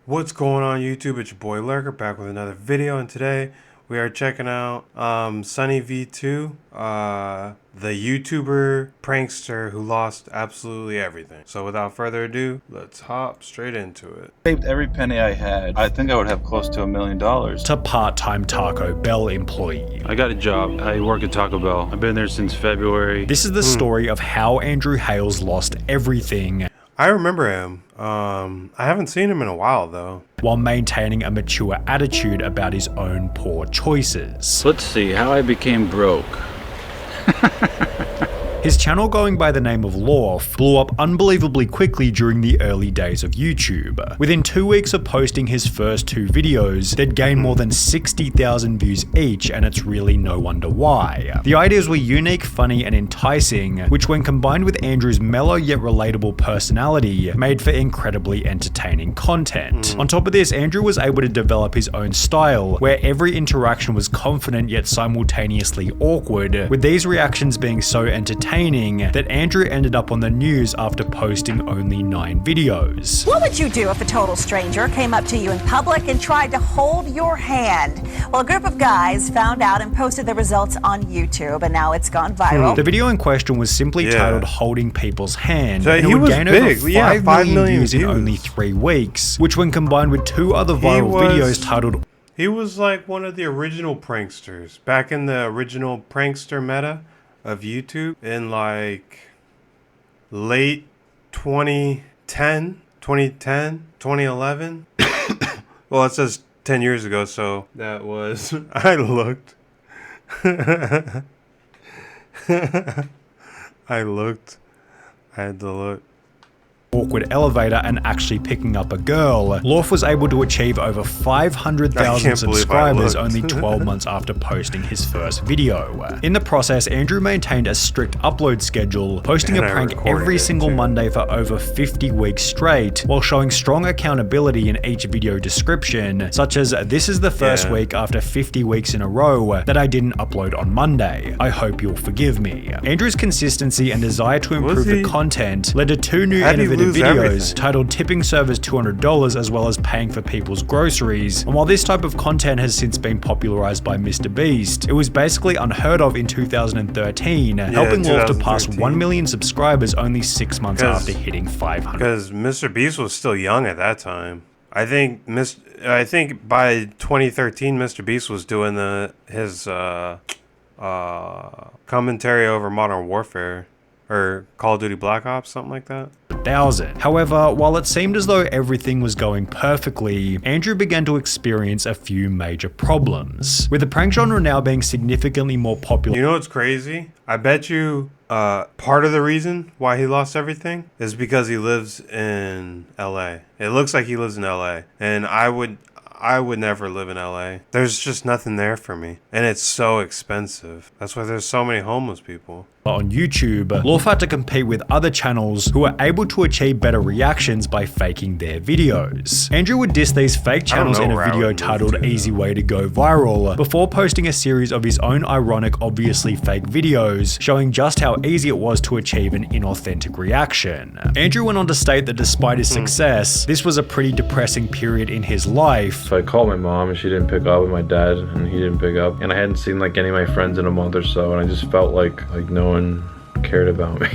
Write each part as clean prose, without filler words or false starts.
What's going on YouTube? It's your boy Lurker back with another video, and today we are checking out Sunny V2, the YouTuber prankster who lost absolutely everything. So without further ado, let's hop straight into it. Saved every penny I had. I think I would have close to $1 million. To part-time Taco Bell employee. I got a job. I work at Taco Bell. I've been there since February. This is the story of how Andrew Hales lost everything. I remember him. I haven't seen him in a while though. While maintaining a mature attitude about his own poor choices. Let's see how I became broke. His channel, going by the name of Lorf, blew up unbelievably quickly during the early days of YouTube. Within 2 weeks of posting his first 2 videos, they'd gained more than 60,000 views each, and it's really no wonder why. The ideas were unique, funny, and enticing, which when combined with Andrew's mellow yet relatable personality, made for incredibly entertaining content. On top of this, Andrew was able to develop his own style, where every interaction was confident yet simultaneously awkward, with these reactions being so entertaining that Andrew ended up on the news after posting only 9 videos. What would you do if a total stranger came up to you in public and tried to hold your hand? Well, a group of guys found out and posted the results on YouTube, and now it's gone viral. The video in question was simply titled Holding People's Hand, So and he it would was gain big. over 5 million views in views. only 3 weeks, which when combined with 2 other viral videos titled He was like one of the original pranksters back in the original prankster meta of YouTube in like late 2010, 2011. Well, it says 10 years ago, so that was, I looked. I had to look. awkward elevator and actually picking up a girl, Lorf was able to achieve over 500,000 subscribers only 12 months after posting his first video. In the process, Andrew maintained a strict upload schedule, posting a prank every single Monday for over 50 weeks straight, while showing strong accountability in each video description, such as, "This is the first week after 50 weeks in a row that I didn't upload on Monday. I hope you'll forgive me." Andrew's consistency and desire to improve the content led to 2 new innovative videos titled Tipping Servers $200 as well as Paying for People's Groceries. And while this type of content has since been popularized by Mr. Beast, it was basically unheard of in 2013, helping Lorf to pass 1 million subscribers only 6 months after hitting 500. Because Mr. Beast was still young at that time. I think by 2013 Mr. Beast was doing his commentary over Modern Warfare or Call of Duty Black Ops, something like that. However, while it seemed as though everything was going perfectly, Andrew began to experience a few major problems. With the prank genre now being significantly more popular. You know what's crazy? I bet you part of the reason why he lost everything is because he lives in LA. It looks like he lives in LA, and I would never live in LA. There's just nothing there for me, and it's so expensive. That's why there's so many homeless people. On YouTube, Lorf had to compete with other channels who were able to achieve better reactions by faking their videos. Andrew would diss these fake channels in a video titled Easy Way to Go Viral, before posting a series of his own ironic, obviously fake videos, showing just how easy it was to achieve an inauthentic reaction. Andrew went on to state that despite his success, this was a pretty depressing period in his life. So I called my mom and she didn't pick up, and my dad and he didn't pick up, and I hadn't seen like any of my friends in a month or so, and I just felt like no one cared about me.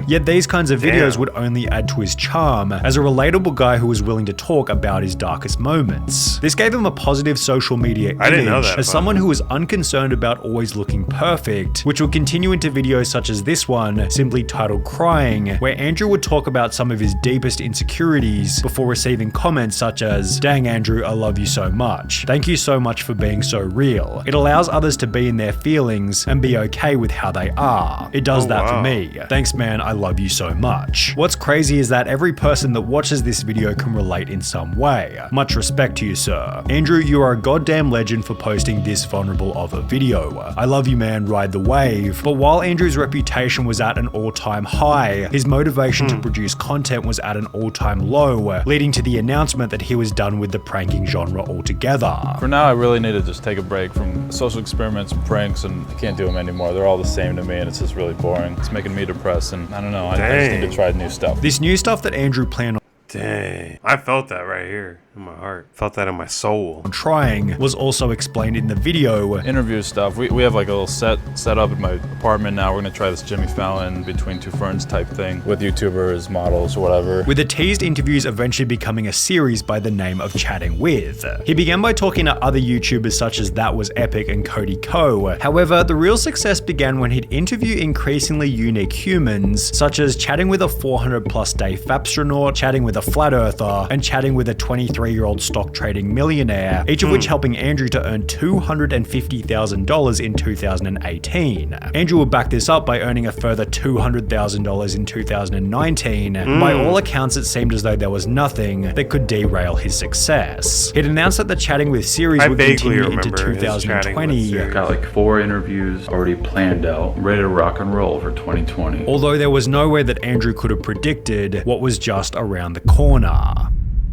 Yet these kinds of videos would only add to his charm as a relatable guy who was willing to talk about his darkest moments. This gave him a positive social media image as someone who was unconcerned about always looking perfect, which would continue into videos such as this one, simply titled Crying, where Andrew would talk about some of his deepest insecurities before receiving comments such as, "Dang Andrew, I love you so much. Thank you so much for being so real. It allows others to be in their feelings and be okay with how they are. It does that for me. Thanks man, I love you so much." What's crazy is that every person that watches this video can relate in some way. Much respect to you, sir. Andrew, you are a goddamn legend for posting this vulnerable of a video. I love you man, ride the wave. But while Andrew's reputation was at an all-time high, his motivation to produce content was at an all-time low, leading to the announcement that he was done with the pranking genre altogether. For now, I really need to just take a break from social experiments and pranks, and I can't do them anymore. They're all the same to me, and it's just really boring. It's making me depressed, and I don't know, I just need to try new stuff. This new stuff that Andrew planned on. Dang, I felt that right here. in my heart. Felt that in my soul. Trying was also explained in the video. Interview stuff. We have like a little set up at my apartment now. We're gonna try this Jimmy Fallon Between Two Ferns type thing with YouTubers, models, or whatever. With the teased interviews eventually becoming a series by the name of Chatting With. He began by talking to other YouTubers such as That Was Epic and Cody Ko. However, the real success began when he'd interview increasingly unique humans, such as chatting with a 400+ day Fapstronaut, chatting with a flat earther, and chatting with a 23-year-old stock trading millionaire, each of which helping Andrew to earn $250,000 in 2018. Andrew would back this up by earning a further $200,000 in 2019. By all accounts, it seemed as though there was nothing that could derail his success. He'd announced that the Chatting With series would continue into 2020. Got like 4 interviews already planned out, ready to rock and roll for 2020. Although there was no way that Andrew could have predicted what was just around the corner.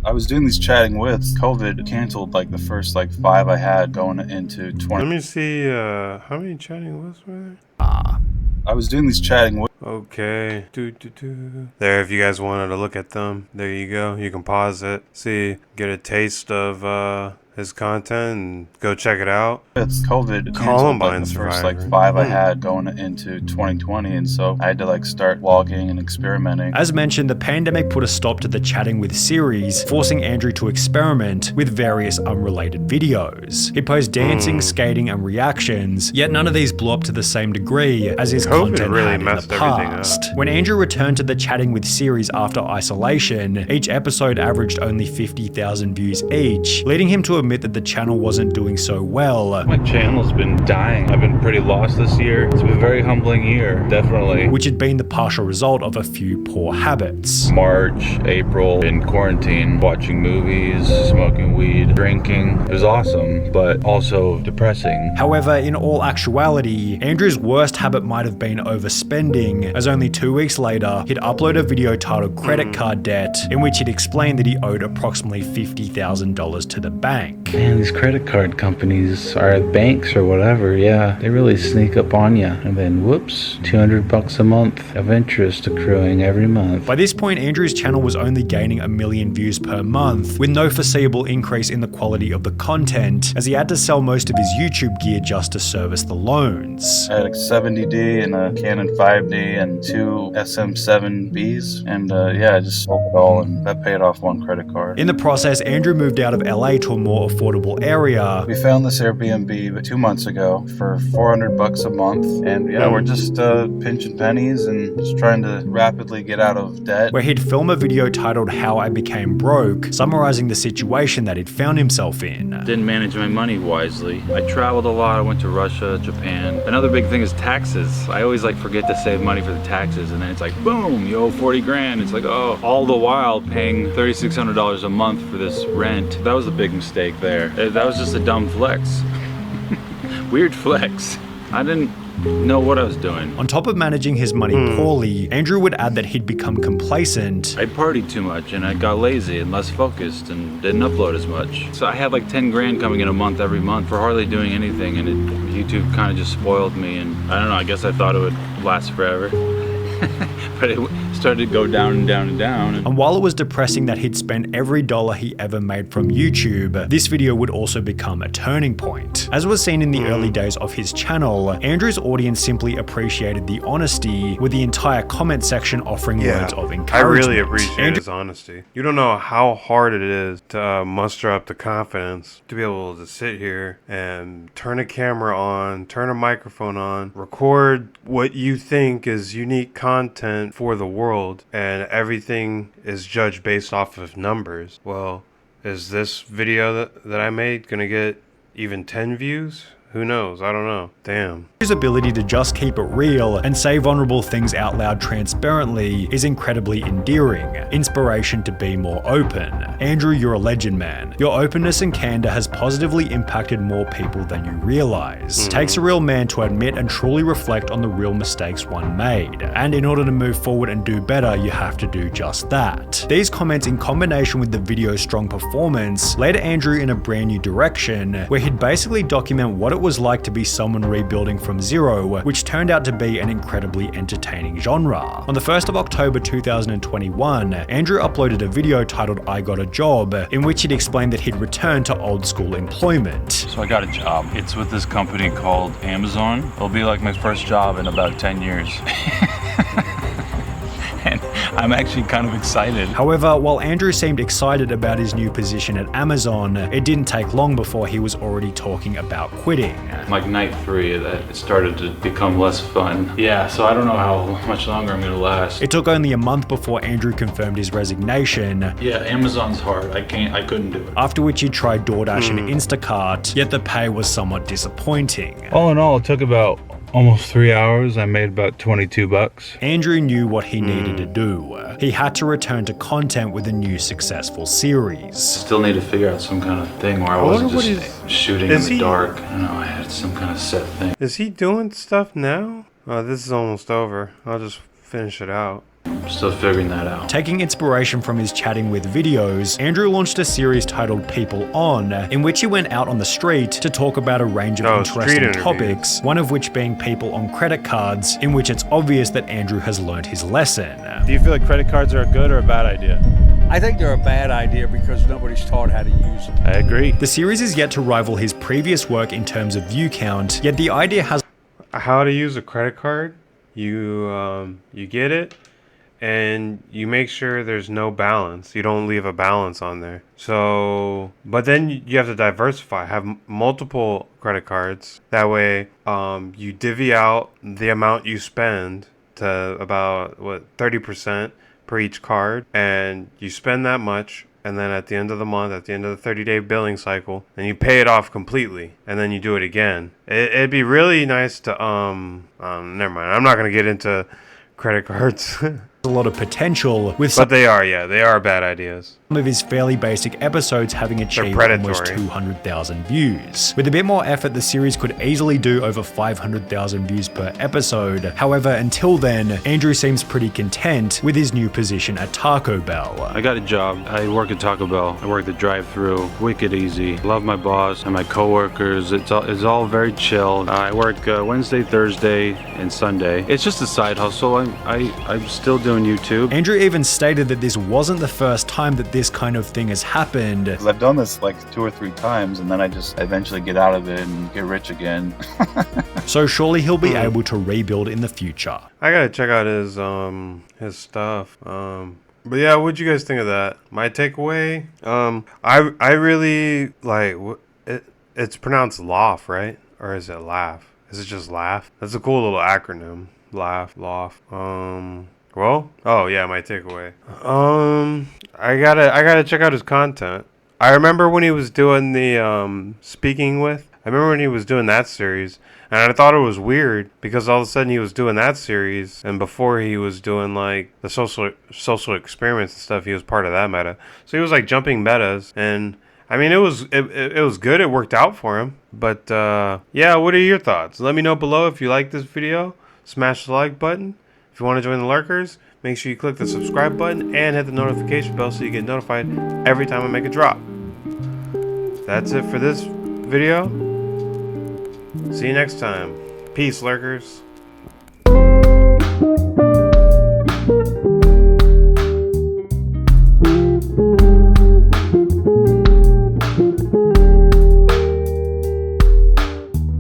I was doing these Chatting With. COVID canceled like the first 5 I had going into 20. Let me see, how many Chatting With were there? I was doing these Chatting With. Okay. There, if you guys wanted to look at them, there you go. You can pause it, see, get a taste of his content and go check it out. It's COVID Columbine the first survivor. 5 I had going into 2020, and so I had to start vlogging and experimenting. As mentioned, the pandemic put a stop to the Chatting With series, forcing Andrew to experiment with various unrelated videos. He posted dancing, skating, and reactions, yet none of these blew up to the same degree as his content really had in the messed everything past. up. When Andrew returned to the Chatting With series after isolation, each episode averaged only 50,000 views each, leading him to admit that the channel wasn't doing so well. My channel's been dying. I've been pretty lost this year. It's been a very humbling year, definitely. Which had been the partial result of a few poor habits. March, April, in quarantine, watching movies, smoking weed, drinking. It was awesome, but also depressing. However, in all actuality, Andrew's worst habit might have been overspending, as only 2 weeks later, he'd upload a video titled Credit Card Debt, in which he'd explained that he owed approximately $50,000 to the bank. Man, these credit card companies or banks or whatever, yeah, they really sneak up on you. And then whoops, $200 a month of interest accruing every month. By this point, Andrew's channel was only gaining 1 million views per month, with no foreseeable increase in the quality of the content, as he had to sell most of his YouTube gear just to service the loans. I had a 70D and a Canon 5D and 2 SM7Bs, and I just sold it all, and that paid off 1 credit card. In the process, Andrew moved out of LA to a more affordable area. We found this Airbnb 2 months ago for $400 a month, and we're just pinching pennies and just trying to rapidly get out of debt. Where he'd film a video titled How I Became Broke, summarizing the situation that he'd found himself in. Didn't manage my money wisely. I traveled a lot. I went to Russia, Japan. Another big thing is taxes. I always forget to save money for the taxes, and then it's boom, you owe 40 grand. It's oh, all the while paying $3,600 a month for this rent. That was a big mistake there. That was just a dumb flex. Weird flex. I didn't know what I was doing. On top of managing his money poorly, Andrew would add that he'd become complacent. I partied too much and I got lazy and less focused and didn't upload as much. So I had 10 grand coming in a month every month for hardly doing anything, and YouTube kind of just spoiled me, and I don't know, I guess I thought it would last forever. But it started to go down and down and down. And while it was depressing that he'd spent every dollar he ever made from YouTube, this video would also become a turning point. As was seen in the early days of his channel, Andrew's audience simply appreciated the honesty, with the entire comment section offering words of encouragement. I really appreciate his honesty. You don't know how hard it is to muster up the confidence to be able to sit here and turn a camera on, turn a microphone on, record what you think is unique content for the world, and everything is judged based off of numbers. Well, is this video that I made gonna get even 10 views? Who knows? I don't know. Damn. His ability to just keep it real and say vulnerable things out loud transparently is incredibly endearing. Inspiration to be more open. Andrew, you're a legend, man. Your openness and candor has positively impacted more people than you realize. Takes a real man to admit and truly reflect on the real mistakes one made. And in order to move forward and do better, you have to do just that. These comments, in combination with the video's strong performance, led Andrew in a brand new direction, where he'd basically document what it was was like to be someone rebuilding from zero, which turned out to be an incredibly entertaining genre. On the 1st of October 2021, Andrew uploaded a video titled "I Got a Job," in which he'd explained that he'd returned to old school employment. So I got a job. It's with this company called Amazon. It'll be like my first job in about 10 years. And I'm actually kind of excited. However, while Andrew seemed excited about his new position at Amazon, it didn't take long before he was already talking about quitting. Like night 3, that started to become less fun. Yeah, so I don't know how much longer I'm gonna last. It took only a month before Andrew confirmed his resignation. Yeah, Amazon's hard. I couldn't do it. After which he tried DoorDash and Instacart, yet the pay was somewhat disappointing. All in all, it took about almost 3 hours. I made about 22 bucks. Andrew knew what he needed to do. He had to return to content with a new successful series. Still need to figure out some kind of thing where I wasn't just shooting in the dark. I don't know, I had some kind of set thing. Is he doing stuff now? Oh, this is almost over. I'll just finish it out. Still figuring that out. Taking inspiration from his chatting with videos, Andrew launched a series titled People On, in which he went out on the street to talk about a range of interesting topics, one of which being people on credit cards, in which it's obvious that Andrew has learned his lesson. Do you feel like credit cards are a good or a bad idea? I think they're a bad idea because nobody's taught how to use them. I agree. The series is yet to rival his previous work in terms of view count, yet the idea has... How to use a credit card? You get it, and you make sure there's no balance. You don't leave a balance on there. So, but then you have to diversify, have multiple credit cards. That way, you divvy out the amount you spend to about, 30% per each card. And you spend that much. And then at the end of the month, at the end of the 30-day billing cycle, then you pay it off completely. And then you do it again. It'd be really nice to, never mind. I'm not going to get into credit cards. a lot of potential with but they are bad ideas. Some of his fairly basic episodes having achieved almost 200,000 views. With a bit more effort, the series could easily do over 500,000 views per episode. However, until then, Andrew seems pretty content with his new position at Taco Bell. I got a job. I work at Taco Bell. I work the drive-thru. Wicked easy. Love my boss and my coworkers. It's all very chill. I work Wednesday, Thursday, and Sunday. It's just a side hustle. I'm still doing YouTube. Andrew even stated that this wasn't the first time that this kind of thing has happened. I've done this like 2 or 3 times, and then I just eventually get out of it and get rich again. So surely he'll be able to rebuild in the future. I gotta check out his stuff. But yeah, what'd you guys think of that? My takeaway, I really like it's pronounced laugh, right? Or is it laugh? Is it just laugh? That's a cool little acronym. Laugh, laugh. Well, oh yeah, my takeaway. I gotta check out his content. I remember when he was doing the speaking with. I remember when he was doing that series, and I thought it was weird because all of a sudden he was doing that series, and before he was doing like the social experiments and stuff. He was part of that meta, so he was like jumping metas, and I mean it was good. It worked out for him. But yeah, what are your thoughts? Let me know below if you like this video. Smash the like button. If you want to join the lurkers, make sure you click the subscribe button and hit the notification bell so you get notified every time I make a drop. That's it for this video. See you next time. Peace, lurkers.